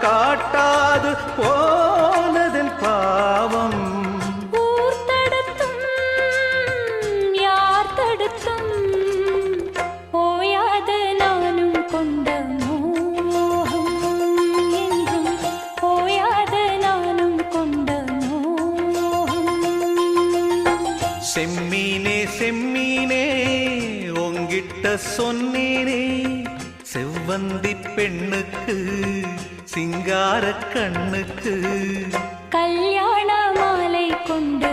காட்டாது போனதன் பாவம். ஊர் தடுத்தும் யார் தடுத்தும் ஓயாத நானும் கொண்ட மோகம் என்றும் ஓயாத நானும் கொண்ட மோகம். செம்மீனே செம்மீனே உங்கிட்ட சொன்னேனே, செவ்வந்தி பெண்ணுக்கு சிங்கார கண்ணுக்கு கல்யாண மாலை கொண்டு